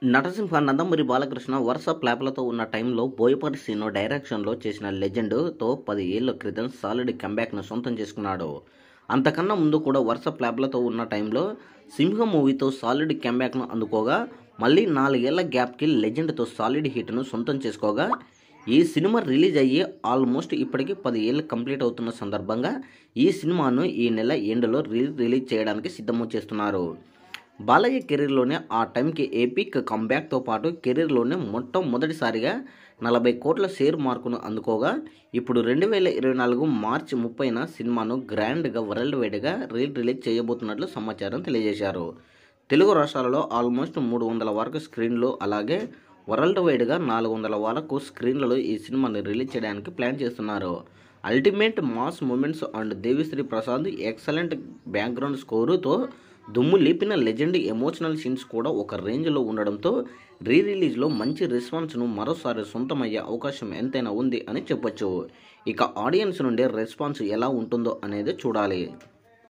నటసింహ నందమూరి బాలకృష్ణ వరుస ప్లాప్లతో ఉన్న టైంలో బోయపాటి శ్రీను డైరెక్షన్లో చేసిన లెజెండ్తో 10 ఏళ్ల క్రితం సాలిడ్ కంబ్యాక్ను సొంతం చేసుకున్నాడు. అంతకన్నా ముందు కూడా వరుస ప్లాప్లతో ఉన్న టైంలో సింహం మూవీతో సాలిడ్ కంబ్యాక్ను అందుకోగా, మళ్ళీ 4 ఏళ్ల గ్యాప్కి లెజెండ్తో సాలిడ్ హిట్ను సొంతం చేసుకోగా, ఈ సినిమా రిలీజ్ అయ్యి ఆల్మోస్ట్ ఇప్పటికి 10 ఏళ్ళు కంప్లీట్ అవుతున్న సందర్భంగా ఈ సినిమాను ఈ నెల ఎండ్లో రిలీజ్ చేయడానికి సిద్ధం చేస్తున్నారు. బాలయ్య కెరీర్లోనే ఆ టైంకి ఎపిక్ కంబ్యాక్తో పాటు కెరీర్లోనే మొట్టమొదటిసారిగా 40 కోట్ల షేర్ మార్కును అందుకోగా, ఇప్పుడు 2024 మార్చి 30న సినిమాను గ్రాండ్గా వరల్డ్ వైడ్గా రిలీజ్ చేయబోతున్నట్లు సమాచారం తెలియజేశారు. తెలుగు రాష్ట్రాలలో ఆల్మోస్ట్ 300 వరకు స్క్రీన్లు, అలాగే వరల్డ్ వైడ్గా 400 వరకు స్క్రీన్లలో ఈ సినిమాని రిలీజ్ చేయడానికి ప్లాన్ చేస్తున్నారు. Ultimate mass moments and Devi Sri Prasad excellent background స్కోరుతో దుమ్ము లేపిన లెజెండ్ ఎమోషనల్ సీన్స్ కూడా ఒక రేంజ్లో ఉండడంతో రిలీజ్లో మంచి రెస్పాన్స్ను మరోసారి సొంతమయ్యే అవకాశం ఎంతైనా ఉంది అని చెప్పొచ్చు. ఇక ఆడియన్స్ నుండి రెస్పాన్స్ ఎలా ఉంటుందో అనేది చూడాలి.